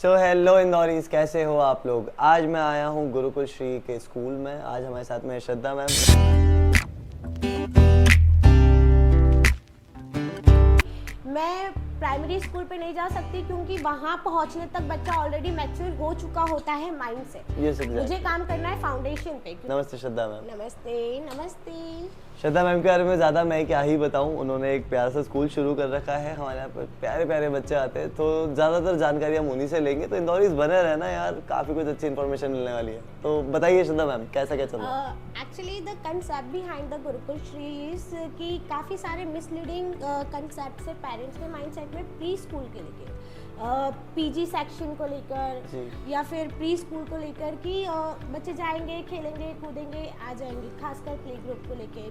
So hello Indoris, कैसे हो आप लोग। आज मैं आया हूँ गुरुकुल श्री के स्कूल में। आज हमारे साथ में श्रद्धा मैम। मैं प्राइमरी स्कूल पे नहीं जा सकती क्योंकि वहाँ पहुँचने तक बच्चा ऑलरेडी मैच्योर हो चुका होता है माइंड से। मुझे काम करना है फाउंडेशन पे। नमस्ते श्रद्धा मैम। नमस्ते नमस्ते। श्रद्धा मैम के बारे में ज़्यादा मैं क्या ही बताऊं। उन्होंने एक प्यारा सा स्कूल शुरू कर रखा है। हमारे यहाँ पर प्यारे प्यारे बच्चे आते हैं, तो ज़्यादातर जानकारी हम उन्हीं से लेंगे। तो इंदौरीज बने रहना यार, काफ़ी कुछ अच्छी इन्फॉर्मेशन मिलने वाली है। तो बताइए श्रद्धा मैम, कैसा क्या चल रहा है। Actually the concept behind the Gurukul Shri is कि काफ़ी सारे मिसलीडिंग कंसेप्ट से पेरेंट्स के माइंडसेट में प्री स्कूल के लेके पीजी सेक्शन को लेकर या फिर प्री स्कूल को लेकर कि बच्चे जाएंगे, खेलेंगे, कूदेंगे, आ जाएंगे, खासकर प्ले ग्रुप को लेके।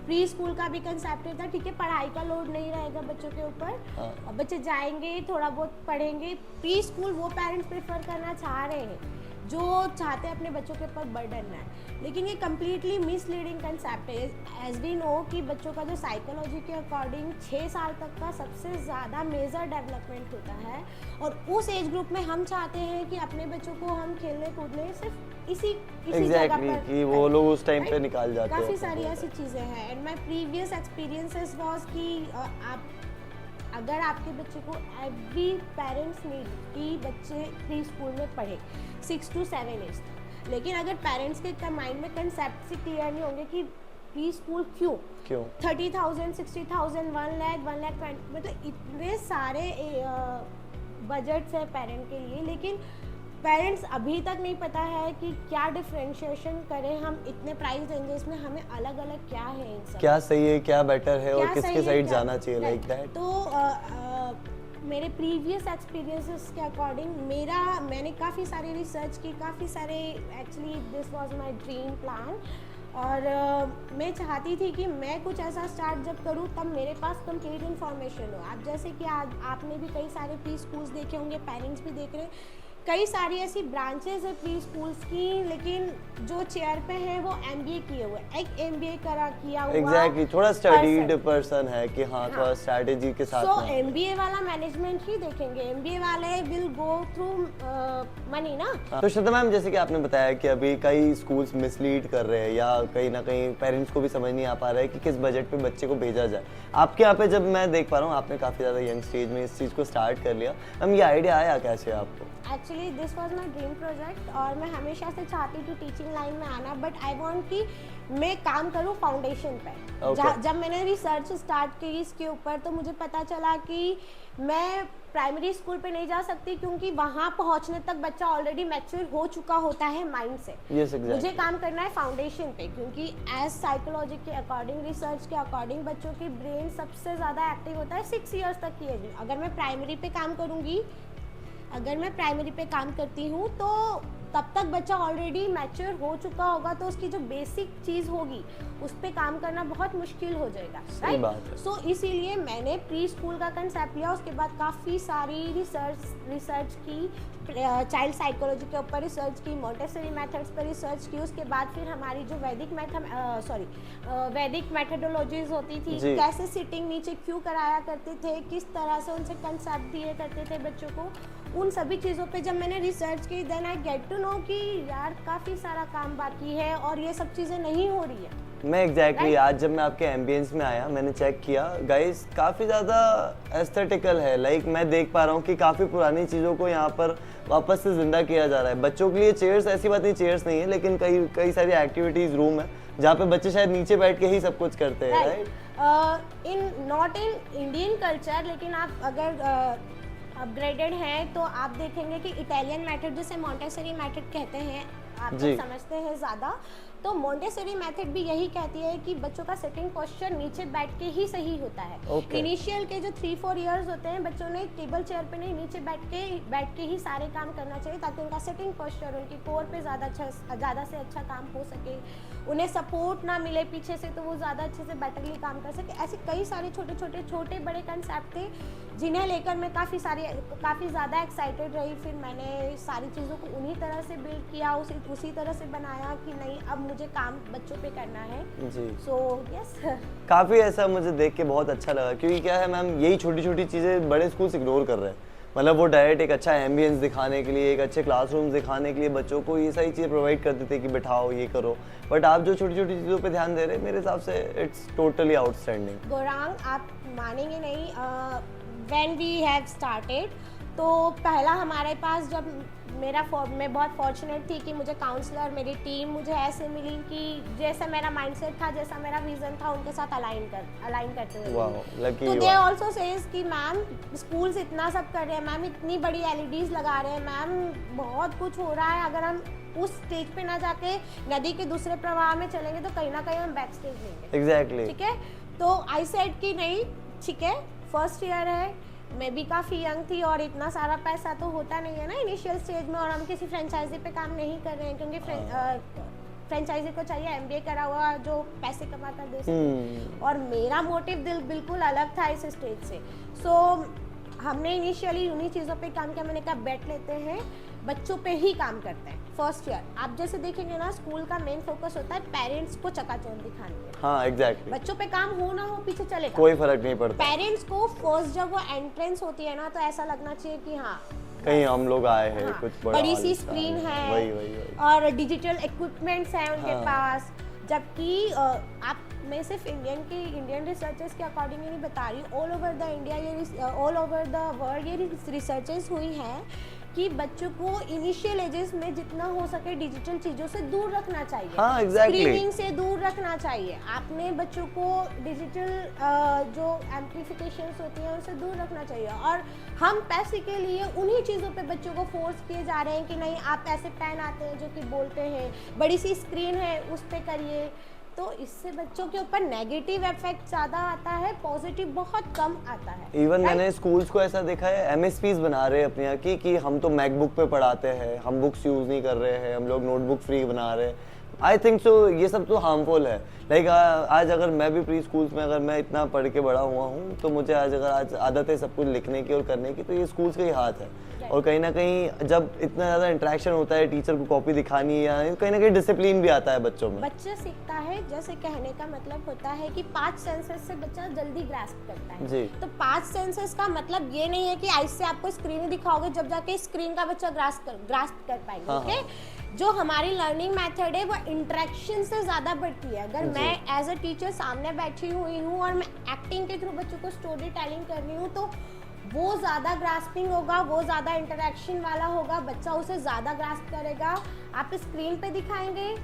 प्री स्कूल का भी कंसेप्ट था, ठीक है, पढ़ाई का लोड नहीं रहेगा बच्चों के ऊपर, बच्चे जाएंगे, थोड़ा बहुत पढ़ेंगे। प्री स्कूल वो पेरेंट्स प्रेफर करना चाह रहे हैं जो चाहते हैं अपने बच्चों के ऊपर बर्डन ना है, लेकिन ये कम्प्लीटली मिसलीडिंग कंसेप्ट है। एज वी नो कि बच्चों का जो साइकोलॉजी के अकॉर्डिंग 6 साल तक का सबसे ज़्यादा मेजर डेवलपमेंट होता है, और उस एज ग्रुप में हम चाहते हैं कि अपने बच्चों को हम खेलने कूदने सिर्फ इसी जगह पर कि वो लोग उस टाइम पे निकाल जाते हैं। काफ़ी सारी ऐसी चीज़ें हैं। And my previous experiences was कि आप अगर आपके बच्चे को एवरी पेरेंट्स नीड कि बच्चे प्री स्कूल में पढ़े 6 to 7 एज तक, लेकिन अगर पेरेंट्स के माइंड में कंसेप्ट से क्लियर नहीं होंगे कि प्री स्कूल क्यों 30,000 60,000 1 लाख 1 लाख 20, मतलब इतने सारे बजट्स है पेरेंट के लिए, लेकिन पेरेंट्स अभी तक नहीं पता है कि क्या डिफरेंशिएशन करें हम इतने प्राइस रेंजेस में, हमें अलग अलग क्या है, इन सब क्या सही है, क्या बेटर है और किसके साइड जाना चाहिए, लाइक दैट। तो मेरे प्रीवियस एक्सपीरियंसेस के अकॉर्डिंग मैंने काफ़ी सारी रिसर्च की, काफ़ी सारे, actually this was my dream plan, और मैं चाहती थी कि मैं कुछ ऐसा स्टार्ट जब करूं तब मेरे पास कंप्लीट इन्फॉर्मेशन हो। आप जैसे कि आज आपने भी कई सारे प्री स्कूल्स देखे होंगे, पेरेंट्स भी देख रहे हैं, कई सारी ऐसी ब्रांचेस है प्री स्कूल्स की, लेकिन जो चेयर पे है वो एमबीए किए हुए, एक एमबीए किया हुआ एग्जैक्टली थोड़ा स्टडीड पर्सन है कि हाँ थोड़ा स्ट्रेटेजी के साथ। सो एमबीए वाला मैनेजमेंट ही देखेंगे, एमबीए वाले विल गो थ्रू मनी ना। तो श्रद्धा मैम, जैसे कि आपने बताया कि अभी कई स्कूल्स मिसलीड कर रहे हैं या कहीं ना कहीं पेरेंट्स को भी समझ नहीं आ पा रहा है कि किस बजट पे बच्चे को भेजा जाए। आपके यहाँ पे जब मैं देख पा रहा हूँ, आपने काफ़ी ज़्यादा यंग स्टेज में इस चीज़ को स्टार्ट कर लिया। मैम, ये आइडिया आया कैसे आपको? Actually this was my dream project, और मैं हमेशा से चाहती थी टीचिंग लाइन में आना, बट आई वांट कि मैं काम करूँ फाउंडेशन पे। जब मैंने रिसर्च स्टार्ट की इसके ऊपर, तो मुझे पता चला कि मैं प्राइमरी स्कूल पे नहीं जा सकती क्योंकि वहाँ पहुँचने तक बच्चा ऑलरेडी मैच्योर हो चुका होता है माइंड से। मुझे काम करना है फाउंडेशन पे, क्योंकि एज साइकोलॉजी के अकॉर्डिंग, रिसर्च के अकॉर्डिंग बच्चों की ब्रेन सबसे ज़्यादा एक्टिव होता है 6 ईयर्स तक की एज में। अगर मैं प्राइमरी पे काम करती हूँ तो तब तक बच्चा ऑलरेडी मैच्योर हो चुका होगा, तो उसकी जो बेसिक चीज़ होगी उस पर काम करना बहुत मुश्किल हो जाएगा, राइट। सो इसीलिए मैंने प्री स्कूल का कंसेप्ट लिया। उसके बाद काफ़ी सारी रिसर्च की, चाइल्ड साइकोलॉजी के ऊपर रिसर्च की, मॉन्टेसरी मेथड्स पर रिसर्च की। उसके बाद फिर हमारी जो वैदिक मेथडोलॉजीज होती थी, कैसे सिटिंग नीचे क्यों कराया करते थे, किस तरह से उनसे कंसेप्ट दिए करते थे बच्चों को, उन सभी चीज़ों पे जब मैंने रिसर्च की, then I get to know कि यार काफ़ी सारा काम बाकी है और ये सब चीज़ें नहीं हो रही है। मैं एग्जैक्टली आज जब मैं आपके एम्बियंस में आया, मैंने चेक किया, गाइस काफ़ी ज़्यादा एस्थेटिकल है। लाइक मैं देख पा रहा हूँ कि काफ़ी पुरानी चीज़ों को यहाँ पर वापस से जिंदा किया जा रहा है। बच्चों के लिए चेयर्स, ऐसी बात नहीं चेयर्स नहीं है, लेकिन कई सारी एक्टिविटीज़ रूम है जहाँ पे बच्चे शायद नीचे बैठ के ही सब कुछ करते हैं, right. Not in Indian culture, लेकिन आप अगर अपग्रेडेड हैं तो आप देखेंगे कि इटालियन मेथड, जिसे मॉन्टेसरी मेथड कहते हैं, आप तो समझते हैं ज़्यादा, तो मॉन्टेसरी मेथड भी यही कहती है कि बच्चों का सिटिंग पोस्चर नीचे बैठ के ही सही होता है। इनिशियल के जो 3-4 इयर्स होते हैं, बच्चों ने टेबल चेयर पे नहीं, नीचे बैठ के ही सारे काम करना चाहिए, ताकि उनका सिटिंग पोस्चर, उनकी कोर पे ज़्यादा से अच्छा काम हो सके, उन्हें सपोर्ट ना मिले पीछे से, तो वो ज़्यादा अच्छे से बेटरली काम कर सके। ऐसे कई सारे छोटे बड़े कंसेप्ट थे जिन्हें लेकर मैं काफ़ी ज़्यादा एक्साइटेड रही। फिर मैंने सारी चीज़ों को उन्हीं तरह से बिल्ड किया, उसी तरह से बनाया कि नहीं, अब मुझे काम बच्चों पे करना है जी। सो यस, काफ़ी ऐसा मुझे देख के बहुत अच्छा लगा, क्योंकि क्या है मैम, यही छोटी छोटी चीज़ें बड़े स्कूल्स इग्नोर कर रहे हैं। मतलब वो डायरेक्ट एक अच्छा एम्बियंस दिखाने के लिए, एक अच्छे क्लासरूम दिखाने के लिए बच्चों को ये सारी चीज़ें प्रोवाइड करते थे कि बिठाओ ये करो, बट आप जो छोटी छोटी चीज़ों पे ध्यान दे रहे हैं मेरे हिसाब से इट्स टोटली आउटस्टैंडिंग। गौरांग, आप मानेंगे नहीं, व्हेन वी हैव स्टार्टेड, तो पहला हमारे पास जब मैं बहुत फॉर्चुनेट थी कि मुझे काउंसलर, मेरी टीम मुझे ऐसे मिली कि जैसा मेरा माइंडसेट था, जैसा मेरा विजन था, उनके साथ अलाइन करते हुए। वाओ, लकी तो you they are. Also says कि मैम स्कूल्स इतना सब कर रहे हैं, मैम इतनी बड़ी एलईडीज लगा रहे हैं, मैम बहुत कुछ हो रहा है, अगर हम उस स्टेज पे ना जाके नदी के दूसरे प्रवाह में चलेंगे तो कहीं ना कहीं हम बैक स्टेज लेंगे। एग्जैक्टली। ठीक है, तो आई सेड कि नहीं, ठीक है, फर्स्ट ईयर है, मैं भी काफ़ी यंग थी और इतना सारा पैसा तो होता नहीं है ना इनिशियल स्टेज में, और हम किसी फ्रेंचाइजी पे काम नहीं कर रहे हैं क्योंकि फ्रेंचाइजी को चाहिए एमबीए करा हुआ जो पैसे कमाता दे सके, और मेरा मोटिव बिल्कुल अलग था इस स्टेज से। सो हमने इनिशियली उन्हीं चीज़ों पे काम किया। मैंने कहा बैठ लेते हैं, बच्चों पे ही काम करते हैं फर्स्ट ईयर। आप जैसे देखेंगे ना, स्कूल का मेन फोकस होता है पेरेंट्स को चकाचौंध दिखाने के। हाँ एग्जैक्टली। बच्चों पे काम हो ना हो पीछे चलेगा, कोई फर्क नहीं पड़ता। पेरेंट्स को फर्स्ट जब वो एंट्रेंस होती है ना, तो ऐसा लगना चाहिए कि हाँ कहीं हम लोग आए हैं, हाँ, कुछ बड़ा बड़ी सी आलिशान स्क्रीन है, वही। और डिजिटल इक्विपमेंट्स हैं उनके हाँ। पास। जबकि आप, मैं सिर्फ इंडियन रिसर्चर्स के अकॉर्डिंग नहीं बता रही, all over the India, all over the world ये रिसर्चेस हुई हैं कि बच्चों को इनिशियल एजेस में जितना हो सके डिजिटल चीज़ों से दूर रखना चाहिए। हाँ, exactly. स्क्रीनिंग से दूर रखना चाहिए। आपने बच्चों को डिजिटल जो एम्प्लीफिकेशंस होती हैं उनसे दूर रखना चाहिए, और हम पैसे के लिए उन्हीं चीज़ों पे बच्चों को फोर्स किए जा रहे हैं कि नहीं, आप ऐसे पेन आते हैं जो कि बोलते हैं, बड़ी सी स्क्रीन है उस पर करिए। तो इससे बच्चों के ऊपर नेगेटिव इफेक्ट ज़्यादा आता है, पॉजिटिव बहुत कम आता है। इवन मैंने स्कूल्स को ऐसा देखा है, एमएसपीज बना रहे हैं अपने यहाँ की कि हम तो मैकबुक पे पढ़ाते हैं, हम बुक्स यूज़ नहीं कर रहे हैं, हम लोग नोटबुक फ्री बना रहे हैं। आई थिंक सो ये सब तो हार्मफुल है। लाइक आज अगर मैं भी प्री स्कूल्स में अगर मैं इतना पढ़ के बड़ा हुआ हूँ, तो मुझे आज आदत है सब कुछ लिखने की और करने की, तो ये स्कूल्स का ही हाथ है। और कहीं ना कहीं जब इतना ज़्यादा इंटरेक्शन होता है, टीचर को कॉपी दिखानी है, या कहीं ना कहीं डिसिप्लिन भी आता है बच्चों में। बच्चा सीखता है, जैसे कहने का मतलब होता है कि 5 सेंसेस से बच्चा जल्दी ग्रास्प करता है जी। तो 5 सेंसेस का मतलब ये नहीं है कि आज से आपको स्क्रीन दिखाओगे जब जाके स्क्रीन का बच्चा ग्रास्प कर पाएगा। हाँ, ओके, जो हमारी लर्निंग मेथड है वो इंटरेक्शन से ज़्यादा बढ़ती है। अगर मैं एज अ टीचर सामने बैठी हुई हूँ और मैं एक्टिंग के थ्रू बच्चों को स्टोरी टेलिंग कर रही हूँ, तो वो ज़्यादा ग्रास्पिंग होगा, वो ज़्यादा इंटरेक्शन वाला होगा, बच्चा उसे ज़्यादा ग्रास्प करेगा। आप स्क्रीन पे दिखाएंगे,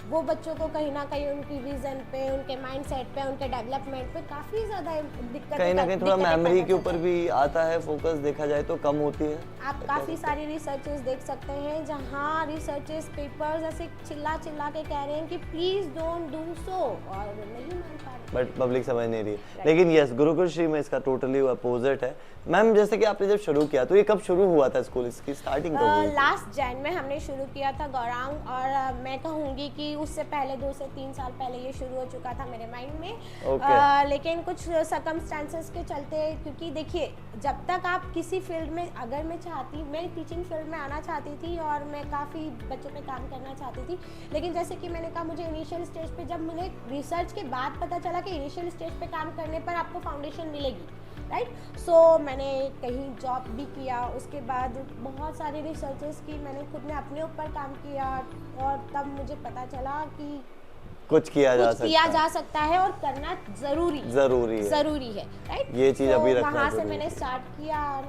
वो बच्चों को कहीं ना कहीं उनकी विजन पे, उनके माइंडसेट पे, उनके डेवलपमेंट पे काफ़ी ज़्यादा दिक्कत, कहीं ना कहीं थोड़ा मेमोरी के ऊपर भी आता है फोकस, देखा जाए तो कम होती है। आप काफ़ी सारी रिसर्चेस देख सकते हैं जहाँ रिसर्चेस पेपर्स ऐसे चिल्ला के कह रहे हैं कि प्लीज़ डोंट डू सो, और नहीं मान पा रहे। बट पब्लिक समझ नहीं रही है। लेकिन यस, गुरुकुल श्री में इसका टोटली अपोजिट है। मैम जैसे कि आपने जब शुरू किया, तो ये कब शुरू हुआ था स्कूल, इसकी स्टार्टिंग कब हुई? लास्ट जैन में हमने शुरू किया था गौरांग, और मैं कहूँगी कि उससे पहले 2 से 3 साल पहले ये शुरू हो चुका था मेरे माइंड में। लेकिन कुछ सर्कमस्टेंसेस के चलते, क्योंकि देखिए जब तक आप किसी फील्ड में, अगर मैं टीचिंग फील्ड में आना चाहती थी और मैं काफ़ी बच्चों पे काम करना चाहती थी, लेकिन जैसे कि मैंने कहा मुझे इनिशियल स्टेज पे, जब मुझे रिसर्च के बाद पता चला कि इनिशियल स्टेज पे काम करने पर आपको फाउंडेशन मिलेगी, राइट। सो मैंने कहीं जॉब भी किया, उसके बाद बहुत सारे रिसर्चेस की, मैंने खुद ने अपने ऊपर काम किया, और तब मुझे पता चला कि कुछ किया जा सकता है और करना जरूरी है, राइट। ये चीज अभी रखना वहाँ से मैंने स्टार्ट किया।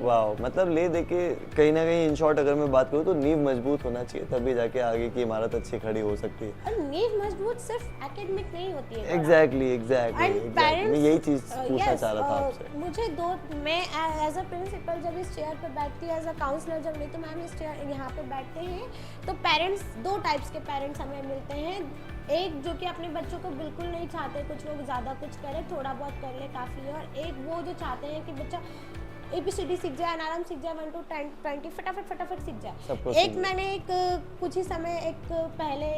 वाओ, मतलब ले देके कहीं ना कहीं इन शॉर्ट अगर मैं बात करूँ तो नींव मजबूत होना चाहिए, तभी जाके आगे की इमारत अच्छी खड़ी हो सकती है। और नींव मजबूत सिर्फ एकेडमिक नहीं होती है। एग्जैक्टली मैं यही चीज पूछना चाह रहा था आपसे। मुझे मैं एज अ प्रिंसिपल जब इस चेयर पे बैठती हूँ, एज अ काउंसलर जब नहीं तो मैम इस चेयर यहाँ पे बैठते हैं, तो पेरेंट्स, 2 टाइप्स के पेरेंट्स हमें मिलते हैं। एक जो कि अपने बच्चों को बिल्कुल नहीं चाहते कुछ लोग ज़्यादा कुछ करे, थोड़ा बहुत कर ले काफ़ी है, और एक वो जो चाहते हैं कि बच्चा ABCD सीख जाए, अनारम सीख जाए, 1 to 20 फटाफट सीख जाए। एक मैंने कुछ ही समय पहले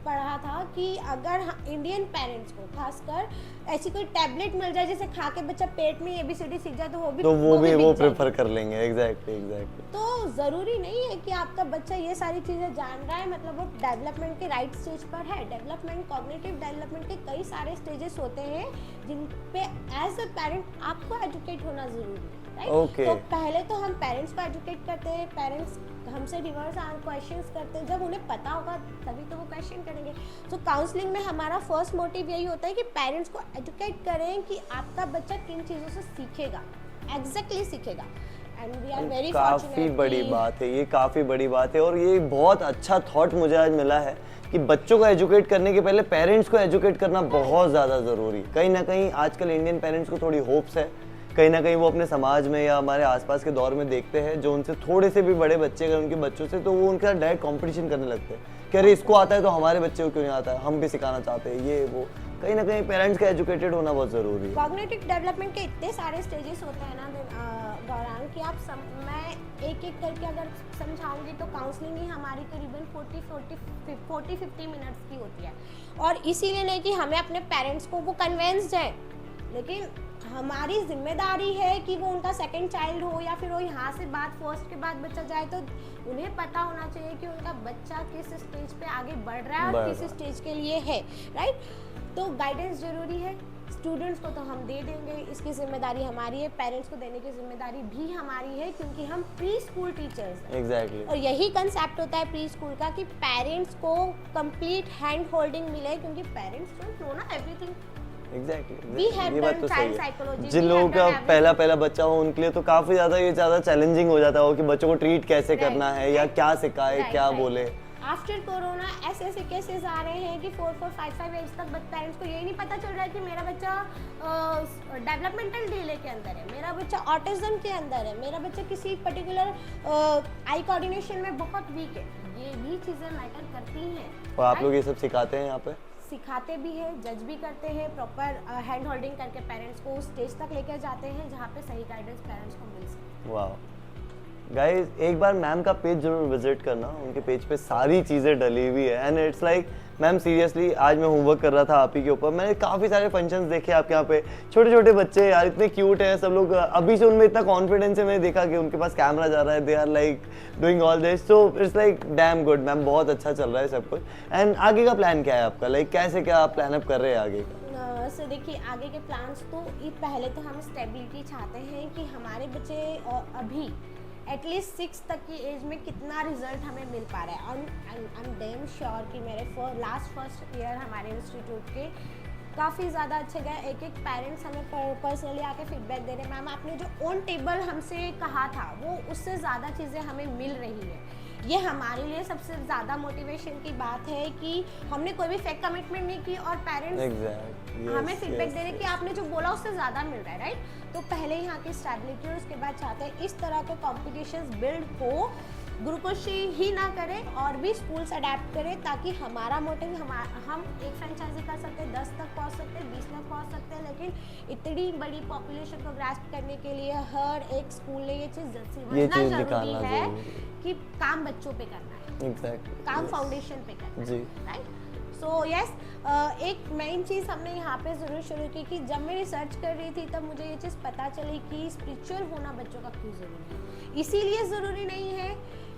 पढ़ा था कि अगर इंडियन पेरेंट्स को खासकर ऐसी कोई टैबलेट मिल जाए जिसे खा के बच्चा पेट में ABCD सीख जाए, तो वो प्रेफर कर लेंगे। एग्जैक्टली तो ज़रूरी नहीं है कि आपका बच्चा ये सारी चीज़ें जान रहा है, मतलब वो डेवलपमेंट के राइट स्टेज पर है। डेवलपमेंट, कॉग्निटिव डेवलपमेंट के कई सारे स्टेजेस होते हैं जिन पे एज अ पेरेंट आपको एजुकेट होना ज़रूरी है, राइट। Okay. तो पहले तो हम पेरेंट्स को एजुकेट करते हैं, पेरेंट्स हमसे रिवर्स क्वेश्चंस करते हैं, जब उन्हें पता होगा तभी तो वो क्वेश्चन करेंगे। तो काउंसलिंग में हमारा फर्स्ट मोटिव यही होता है कि पेरेंट्स को एजुकेट करें कि आपका बच्चा किन चीज़ों से सीखेगा, एग्जैक्टली सीखेगा। एंड वी आर वेरी काफी बड़ी बात है ये, काफी बड़ी बात है। और ये बहुत अच्छा थॉट मुझे आज मिला है कि बच्चों को एजुकेट करने के पहले पेरेंट्स को एजुकेट करना बहुत ज़्यादा ज़रूरी। कहीं ना कहीं आजकल इंडियन पेरेंट्स को थोड़ी होप्स है, कहीं ना कहीं वो अपने समाज में या हमारे आसपास के दौर में देखते हैं जो उनसे थोड़े से भी बड़े बच्चे अगर उनके बच्चों से, तो वो उनके साथ डायरेक्ट कंपटीशन करने लगते हैं कि अरे इसको आता है तो हमारे बच्चे को क्यों नहीं आता है, हम भी सिखाना चाहते हैं ये वो। कहीं ना कहीं पेरेंट्स का एजुकेटेड होना बहुत ज़रूरी है। कॉग्निटिव डेवलपमेंट के इतने सारे स्टेजेस होते हैं ना गौरांग कि आप मैं एक एक करके अगर समझाऊंगी तो काउंसलिंग ही हमारी करीबन 40-50 मिनट्स की होती है। और इसीलिए नहीं कि हमें अपने पेरेंट्स को वो कन्वेंस्ड है, लेकिन हमारी जिम्मेदारी है कि वो उनका सेकंड चाइल्ड हो या फिर वो यहाँ से बाद फर्स्ट के बाद बच्चा जाए तो उन्हें पता होना चाहिए कि उनका बच्चा किस स्टेज पे आगे बढ़ रहा है और किस स्टेज के लिए है, राइट। तो गाइडेंस जरूरी है। स्टूडेंट्स को तो हम दे देंगे, इसकी जिम्मेदारी हमारी है, पेरेंट्स को देने की जिम्मेदारी भी हमारी है क्योंकि हम प्री स्कूल टीचर्स हैं। एग्जैक्टली। और यही कंसेप्ट होता है प्री स्कूल का कि पेरेंट्स को कंप्लीट हैंड होल्डिंग मिले, क्योंकि पेरेंट्स डोंट नो ना एवरीथिंग। एग्जैक्टली, ये बात तो सही है। जिन लोगों का पहला बच्चा हो उनके लिए तो काफी ज्यादा चैलेंजिंग हो जाता हो कि बच्चों को ट्रीट कैसे करना है या क्या सिखाए, क्या बोले। आफ्टर कोरोना ऐसे केसेस आ रहे हैं कि 4-5 एज तक पेरेंट्स को यही नहीं पता चल रहा है कि मेरा बच्चा डेवलपमेंटल डिले के अंदर है, मेरा बच्चा ऑटिज्म के अंदर है, मेरा बच्चा किसी पर्टिकुलर आई कोऑर्डिनेशन में बहुत वीक है। ये भी चीज़ें मैटर करती हैं। और आप लोग ये सब सिखाते हैं यहाँ पे? सिखाते भी हैं, जज भी करते हैं, प्रॉपर हैंड होल्डिंग करके पेरेंट्स को उस स्टेज तक लेकर जाते हैं जहाँ पे सही गाइडेंस पेरेंट्स को मिल सके। वाह गाइस, एक बार मैम का पेज जरूर विजिट करना, उनके पेज पे सारी चीज़ें डली हुई है। And it's like ma'am seriously, आज मैं होमवर्क कर रहा था आप ही के ऊपर, मैंने काफ़ी सारे फंक्शंस देखे आपके यहाँ पे, छोटे छोटे बच्चे यार इतने क्यूट हैं सब लोग, अभी से उनमें इतना कॉन्फिडेंस है। मैंने देखा कि उनके पास कैमरा जा रहा है, they are like doing all this, so it's like damn good ma'am, बहुत अच्छा चल रहा है सब कुछ। एंड आगे का प्लान क्या है आपका, लाइक कैसे क्या आप प्लान अप कर रहे हैं आगे का? सो देखिए, आगे के प्लान्स तो पहले तो हम स्टेबिलिटी चाहते हैं कि हमारे बच्चे अभी एटलीस्ट 6 तक की एज में कितना रिजल्ट हमें मिल पा रहा है। आई एम डैम श्योर कि मेरे फर्स्ट ईयर हमारे इंस्टीट्यूट के काफ़ी ज़्यादा अच्छे गए। एक पेरेंट्स हमें पर्सनली आके फीडबैक दे रहे हैं, मैम आपने जो ऑन टेबल हमसे कहा था वो उससे ज़्यादा चीज़ें हमें मिल रही है। ये हमारे लिए सबसे ज़्यादा मोटिवेशन की बात है कि हमने कोई भी फेक कमिटमेंट नहीं की और पेरेंट्स हमें फीडबैक दे रहे हैं कि आपने जो बोला उससे ज़्यादा मिल रहा है, राइट। तो पहले यहाँ की स्टेबिलिटी और उसके बाद चाहते हैं इस तरह के कॉम्पिटिशन्स बिल्ड हो, गुरुकुलश्री ही ना करें और भी स्कूल्स अडेप्ट करें, ताकि हमारा मोटिव हम एक फ्रेंचाइजी कर सकते हैं, 10 तक पहुँच सकते हैं, 20 तक पहुँच सकते हैं, लेकिन इतनी बड़ी पॉपुलेशन को ग्रास्प करने के लिए हर एक स्कूल ने ये चीज़ समझना जरूरी है कि काम बच्चों पे करना है। Exactly. काम फाउंडेशन पे करना जी, राइट। सो यस, एक मेन चीज़ हमने यहाँ पे ज़रूर शुरू की कि जब मैं रिसर्च कर रही थी तब मुझे ये चीज़ पता चली कि स्पिरिचुअल होना बच्चों का क्यों ज़रूरी है। इसीलिए ज़रूरी नहीं है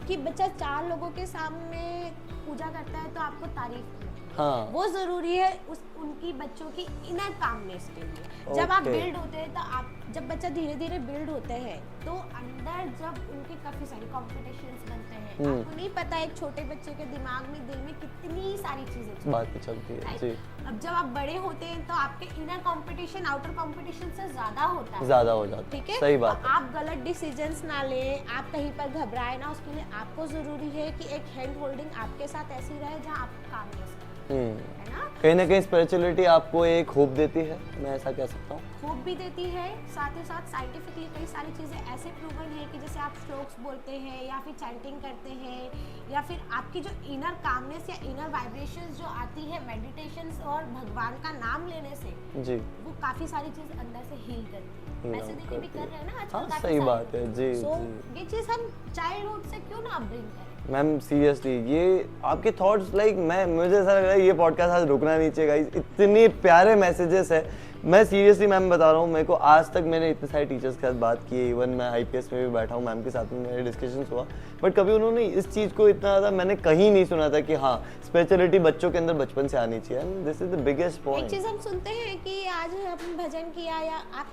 कि बच्चा 4 लोगों के सामने पूजा करता है तो आपको तारीफ करें, हाँ, वो ज़रूरी है उनकी बच्चों की इनर कामनेस के लिए। जब आप बिल्ड होते हैं तो आप जब बच्चा धीरे धीरे बिल्ड होते हैं तो अंदर जब उनके काफ़ी सारे कॉम्पिटिशन्स बनते हैं, आपको नहीं पता एक छोटे बच्चे के दिमाग में दिल में कितनी सारी चीज़ें बात चलती है जी। अब जब आप बड़े होते हैं तो आपके इनर कंपटीशन आउटर कंपटीशन से ज़्यादा होता है, ज़्यादा हो जाता है, ठीक है। सही बात तो आप गलत डिसीजंस ना लें, आप कहीं पर घबराए ना, उसके लिए आपको ज़रूरी है कि एक हैंड होल्डिंग आपके साथ ऐसी रहे जहाँ आप काम कर सकें, है ना। कहीं ना कहीं स्पिरिचुअलिटी आपको एक होप देती है, मैं ऐसा कह सकता हूँ। होप भी देती है, साथ ही साथ साइंटिफिकली कई सारी चीज़ें ऐसे प्रूवन है कि जैसे आप श्लोक्स बोलते हैं या फिर चैंटिंग करते हैं या फिर आपकी जो इनर कामनेस या इनर वाइब्रेशंस जो आती है मेडिटेशंस और भगवान का नाम लेने से जी, वो काफ़ी सारी चीज़ अंदर से हील करती है। वैसे देखिए भी कर रहे हैं ना आजकल, हाँ, काफी सही सारे बात है जी, सो जी। ये चीज़ हम चाइल्डहुड से क्यों ना अपब्रिंग करें। मैम सीरियसली ये आपके थॉट्स लाइक मुझे ऐसा लग रहा है ये पॉडकास्ट आज रुकना नहीं चाहिए गाइस, इतने प्यारे मैसेजेस है। मैं सीरियसली मैम बता रहा हूँ, मेरे को आज तक मैंने इतने सारे टीचर्स के साथ बात की है, इवन मैं IPS में भी बैठा हूँ, मैम के साथ में मेरे डिस्कशंस हुआ, बट कभी उन्होंने इस चीज़ को इतना ज़्यादा मैंने कहीं नहीं सुना था कि हाँ स्पिरिचुअलिटी बच्चों के अंदर बचपन से आनी चाहिए। And this is the biggest एक पॉइंट। चीज़ हम सुनते हैं कि आज हम भजन किया या आप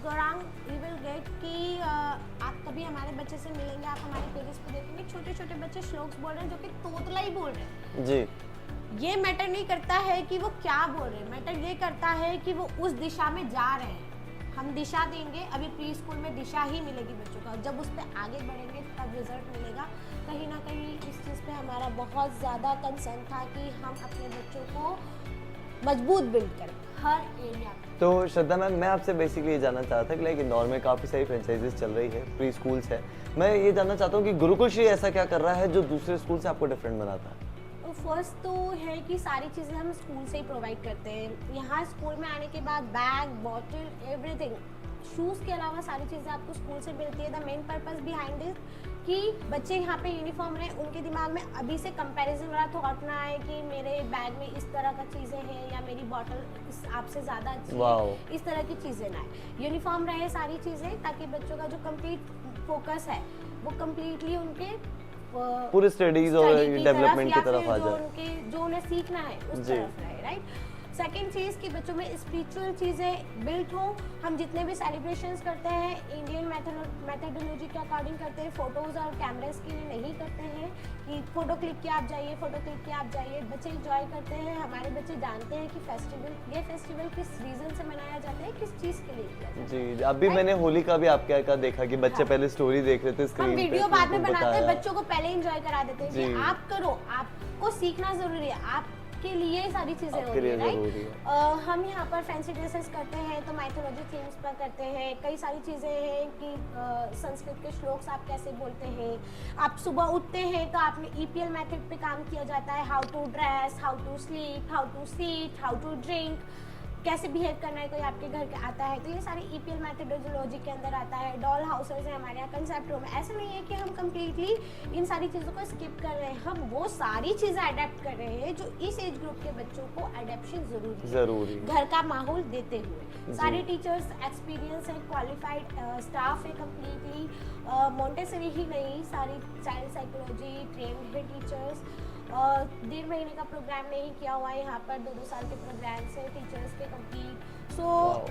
गौरांग यू विल गेट कि आप कभी हमारे बच्चे से मिलेंगे, आप हमारे पेजेस पे देखेंगे छोटे छोटे बच्चे श्लोक्स बोल रहे हैं जो कि तोतला ही बोल रहे हैं जी। ये मैटर नहीं करता है कि वो क्या बोल रहे हैं, मैटर ये करता है कि वो उस दिशा में जा रहे हैं। हम दिशा देंगे, अभी प्री स्कूल में दिशा ही मिलेगी बच्चों का, जब उस पर आगे बढ़ेंगे तब रिजल्ट मिलेगा। कहीं ना कहीं इस चीज़ पे हमारा बहुत ज़्यादा कंसर्न था कि हम अपने बच्चों को मजबूत बिल्ड करें हर एरिया में। तो श्रद्धा मैम, मैं आपसे बेसिकली ये जानना चाहता था कि लाइक इंदौर में काफ़ी सारी फ्रेंचाइजीज चल रही है, प्री स्कूल्स है। मैं ये जानना चाहता हूँ कि गुरुकुल श्री ऐसा क्या कर रहा है जो दूसरे स्कूल से आपको डिफरेंट बनाता है? फर्स्ट तो है कि सारी चीज़ें हम स्कूल से ही प्रोवाइड करते हैं। यहाँ स्कूल में आने के बाद बैग, बॉटल, एवरीथिंग, शूज़ के अलावा सारी चीज़ें आपको स्कूल से मिलती है। The main purpose behind this कि बच्चे यहाँ पे यूनिफॉर्म रहे, उनके दिमाग में अभी से कंपैरिजन वाला थॉट ना आए कि मेरे बैग में इस तरह का चीज़ें हैं या मेरी बॉटल इस आपसे ज़्यादा अच्छी है, इस तरह की चीज़ें ना आए। यूनिफॉर्म रहे सारी चीज़ें, ताकि बच्चों का जो कंप्लीट फोकस है वो कम्प्लीटली उनके पूरे स्टडीज और डेवलपमेंट की तरफ आ जाए, जो उन्हें सीखना है उस तरफ रहे, राइट। सेकेंड चीज़ कि बच्चों में स्पिरिचुअल चीज़ें बिल्ट हो। हम जितने भी सेलिब्रेशंस करते हैं इंडियन मेथोडोलॉजी के अकॉर्डिंग करते हैं, फोटोज़ और कैमरास के लिए नहीं करते हैं कि फ़ोटो क्लिक किया आप जाइए, फ़ोटो क्लिक किया आप जाइए। बच्चे इंजॉय करते हैं, हमारे बच्चे जानते हैं कि ये फेस्टिवल किस रीज़न से मनाया जाता है, किस चीज़ के लिए किया जाता है। जी, अभी मैंने होली का भी आपके यहाँ देखा कि बच्चे पहले स्टोरी देख रहे थे स्क्रीन पे, हम वीडियो बाद में बनाते हैं, बच्चों को पहले एंजॉय करा देते हैं कि आप करो, आपको सीखना ज़रूरी है, आप के लिए सारी चीज़ें होती है, राइट। हम यहाँ पर फैंसी ड्रेसेस करते हैं तो माइथोलॉजी थीम्स पर करते हैं। कई सारी चीज़ें हैं कि संस्कृत के श्लोक्स आप कैसे बोलते हैं। आप सुबह उठते हैं तो आपने EPL मेथड पे काम किया जाता है, how to dress, how to sleep, how to seat, how to drink, कैसे बिहेव करना है कोई आपके घर के आता है तो ये सारी EPL मेथोडोलॉजी के अंदर आता है। डॉल हाउसेस है हमारे यहाँ, कंसेप्ट रूम। ऐसा नहीं है कि हम कम्प्लीटली इन सारी चीज़ों को स्किप कर रहे हैं, हम वो सारी चीज़ें अडेप्ट कर रहे हैं जो इस एज ग्रुप के बच्चों को अडेप्शन जरूरी है। घर का माहौल देते हुए सारे टीचर्स एक्सपीरियंस है, क्वालिफाइड स्टाफ है कम्प्लीटली, मोंटेसरी ही नहीं, सारी चाइल्ड साइकोलॉजी ट्रेंड है टीचर्स। 1.5 महीने का प्रोग्राम नहीं किया हुआ है यहाँ पर, 2-2 साल के प्रोग्राम्स हैं टीचर्स के कंप्लीट। सो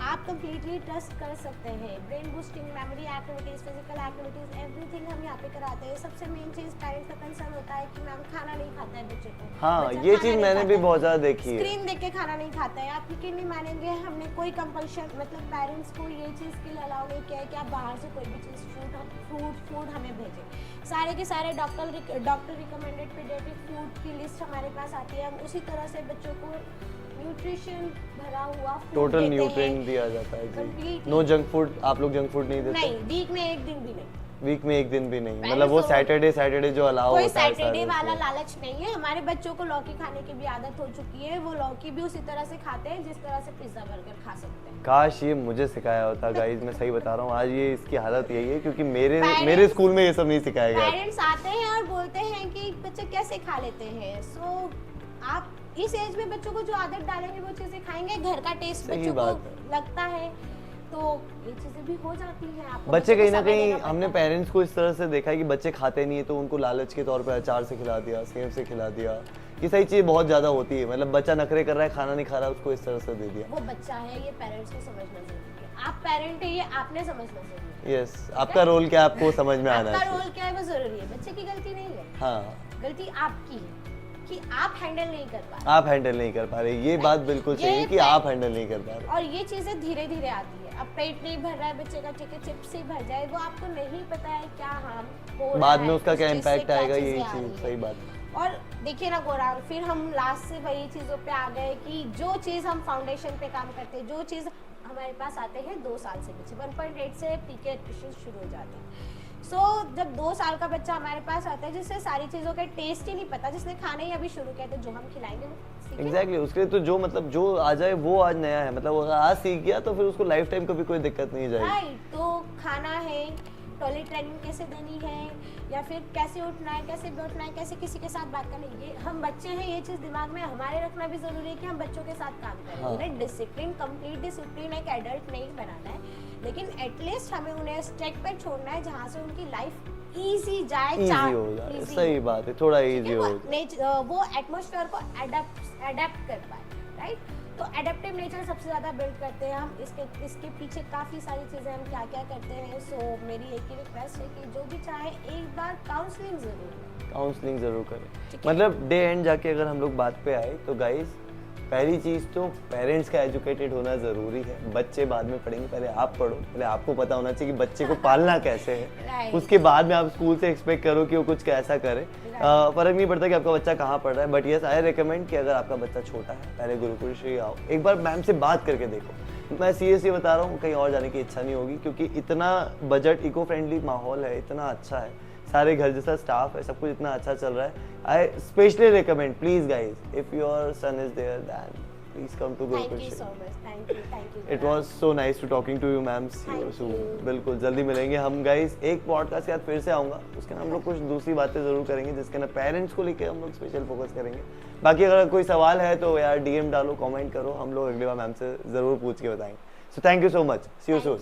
आप कंप्लीटली ट्रस्ट कर सकते हैं। Brain boosting, memory activities, physical activities, everything हम यहाँ पे कराते हैं। सबसे मेन चीज़ पेरेंट्स का कंसर्न होता है कि मैम खाना नहीं खाता है बच्चे को। हाँ, ये चीज़ मैंने भी बहुत ज़्यादा देखी है। स्क्रीन देख के खाना नहीं खाता है। आप यकीन नहीं मानेंगे, हमने कोई कंपल्शन मतलब पेरेंट्स को ये चीज़ के लिए अलाउ नहीं किया है कि आप बाहर से कोई भी चीज़ फूड हमें भेजें। सारे के सारे डॉक्टर रिकमेंडेड पीडियाट्रिक फूड की लिस्ट हमारे पास आती है। हम उसी तरह से बच्चों को न्यूट्रिशन भरा हुआ टोटल न्यूट्रिएंट दिया जाता है जी। नो जंक फूड, आप लोग जंक फूड नहीं देते? नहीं, वीक में एक दिन भी नहीं। वीक में एक दिन भी नहीं, मतलब वो सैटरडे जो अलाउ होता है। कोई सैटरडे वाला लालच नहीं है। हमारे बच्चों को लौकी खाने की भी आदत हो चुकी है, वो लौकी भी उसी तरह से खाते हैं जिस तरह से पिज्जा बर्गर खा सकते हैं। काश ये मुझे सिखाया होता गाइस, मैं सही बता रहा हूँ, आज ये इसकी हालत यही है क्योंकि मेरे स्कूल में ये सब नहीं सिखाया गया। पेरेंट्स आते हैं और बोलते हैं कि बच्चे कैसे खा लेते हैं। सो आप इस एज में बच्चों को जो आदत डालेंगे वो चीजें खाएंगे। घर का टेस्ट बच्चों को लगता है तो ये चीजें भी हो जाती हैं। आपको बच्चे कहीं ना कहीं हमने पेरेंट्स को इस तरह से देखा है कि बच्चे खाते नहीं है तो उनको लालच के तौर पे अचार से खिला दिया, सेव से खिला दिया। ये सही चीज़ बहुत ज़्यादा होती है, मतलब बच्चा नखरे कर रहा है, खाना नहीं खा रहा है, उसको इस तरह से दे दिया। वो बच्चा है, ये पेरेंट्स को समझना जरूरी है। आप पेरेंट है, ये आपने समझना जरूरी है। यस, आपका रोल क्या है आपको समझ में आना है। आपका रोल क्या है वो जरूरी है। बच्चे की गलती नहीं है, हाँ, गलती आपकी है कि आप हैंडल नहीं कर पा रहे। आप हैंडल नहीं कर पा रहे, ये बात बिल्कुल सही है कि आप हैंडल नहीं कर पा रहे। और ये चीजें धीरे धीरे आती है। अब पेट नहीं भर रहा है बच्चे का, ठीक है चिप्स से भर जाए, वो आपको नहीं पता है क्या हार्म हो रहा है, बाद में उसका क्या इम्पैक्ट आएगा, यही चीज सही बात है। और देखिए ना गौरांग, फिर हम लास्ट से वही चीज़ों पे आ गए कि जो चीज़ हम फाउंडेशन पे काम करते हैं, जो चीज़ हमारे पास आते हैं 2 साल से बच्चे 1.8 से पीके एडमिशन शुरू हो जाते हैं। सो जब 2 साल का बच्चा हमारे पास आता है जिससे सारी चीज़ों का टेस्ट ही नहीं पता, जिसने खाने ही अभी शुरू किया, तो जो हम खिलाएंगे वो एग्जैक्टली उसके लिए तो जो मतलब जो आ जाए वो आज नया है, मतलब वो आज सीख गया तो फिर उसको लाइफ टाइम कभी कोई दिक्कत नहीं जाएगी। राइट, तो खाना है, टॉयलेट ट्रेनिंग कैसे देनी है, या फिर कैसे उठना है, कैसे बैठना है, कैसे किसी के साथ बात करनी है, ये हम बच्चे हैं, ये चीज़ दिमाग में हमारे रखना भी ज़रूरी है कि हम बच्चों के साथ काम करें। उन्हें डिसिप्लिन, कंप्लीट डिसिप्लिन एक एडल्ट नहीं बनाना है, लेकिन एटलीस्ट हमें उन्हें स्टेक पर छोड़ना है जहाँ से उनकी लाइफ इजी जाए, इजी हो जाए। सही बात है, थोड़ा इजी हो वो एटमॉस्फेयर को अडेप्ट कर पाए, राइट। तो एडेप्टिव नेचर सबसे ज़्यादा बिल्ड करते हैं हम, इसके पीछे काफ़ी सारी चीज़ें हम क्या क्या करते हैं। सो मेरी एक ही रिक्वेस्ट है कि जो भी चाहे एक बार काउंसलिंग ज़रूर करें। मतलब डे एंड जाके अगर हम लोग बात पे आए तो गाइस, पहली चीज़ तो पेरेंट्स का एजुकेटेड होना ज़रूरी है। बच्चे बाद में पढ़ेंगे, पहले आप पढ़ो, पहले आपको पता होना चाहिए कि बच्चे को पालना कैसे है। Right. उसके बाद में आप स्कूल से एक्सपेक्ट करो कि वो कुछ कैसा करे। फ़र्क नहीं पड़ता कि आपका बच्चा कहाँ पढ़ रहा है, बट यस आई रिकमेंड कि अगर आपका बच्चा छोटा है, पहले गुरुकुल श्री आओ, एक बार मैम से बात करके देखो। मैं सीरियसली बता रहा हूँ, कहीं और जाने की इच्छा नहीं होगी, क्योंकि इतना बजट इको फ्रेंडली माहौल है, इतना अच्छा है, सारे घर जैसा स्टाफ है, सब कुछ इतना अच्छा चल रहा है। I specially recommend, please guys, if your son is there then please come to Gurukul. Thank you so much, thank you. It was so nice to talking to you ma'am. See you soon. बिल्कुल जल्दी मिलेंगे हम guys. एक podcast के साथ फिर से आऊँगा, उसके अंदर हम लोग कुछ दूसरी बातें जरूर करेंगे, जिसके अंदर पेरेंट्स को लेकर हम लोग स्पेशल फोकस करेंगे। बाकी अगर कोई सवाल है तो यार DM डालो, कमेंट करो, हम लोग अगली बार मैम से जरूर पूछ के बताएंगे। So thank you so much, see you soon.